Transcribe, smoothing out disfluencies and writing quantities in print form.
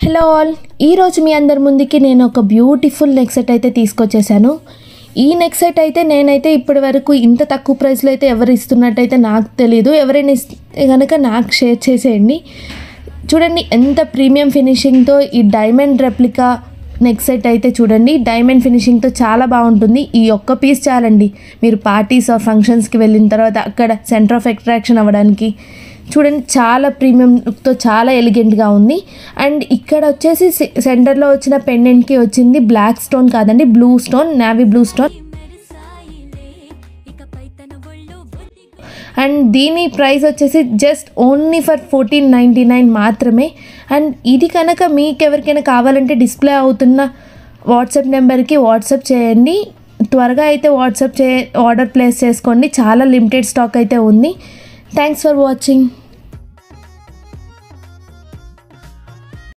Hello all, ఈరోజు మీ అందరి ముందుకి నేను ఒక బ్యూటిఫుల్ నెక్ సెట్ అయితే తీసుకొచ్చేసాను. ఈ నెక్ సెట్ అయితే నేనైతే ఇప్పటి వరకు ఇంత తక్కువ ప్రైస్లో అయితే ఎవరు ఇస్తున్నట్టయితే నాకు తెలియదు. ఎవరైనా ఇస్తే కనుక నాకు షేర్ చేసేయండి. చూడండి ఎంత ప్రీమియం ఫినిషింగ్తో ఈ డైమండ్ రెప్లికా నెక్ సెట్ అయితే చూడండి. డైమండ్ ఫినిషింగ్తో చాలా బాగుంటుంది. ఈ ఒక్క పీస్ చాలండి మీరు పార్టీస్ ఆర్ ఫంక్షన్స్కి వెళ్ళిన తర్వాత అక్కడ సెంటర్ ఆఫ్ అట్రాక్షన్ అవ్వడానికి. చూడండి చాలా ప్రీమియం లుక్తో చాలా ఎలిగెంట్గా ఉంది. అండ్ ఇక్కడ వచ్చేసి సెంటర్లో వచ్చిన పెండెంట్కి వచ్చింది బ్లాక్ స్టోన్ కాదండి, blue stone, navy blue stone. And దీని ప్రైస్ వచ్చేసి జస్ట్ ఓన్లీ ఫర్ 1499 మాత్రమే. అండ్ ఇది కనుక మీకు ఎవరికైనా కావాలంటే డిస్ప్లే అవుతున్న వాట్సాప్ నెంబర్కి వాట్సాప్ చేయండి. త్వరగా అయితే ఆర్డర్ ప్లేస్ చేసుకోండి. చాలా లిమిటెడ్ స్టాక్ అయితే ఉంది. Thanks for watching.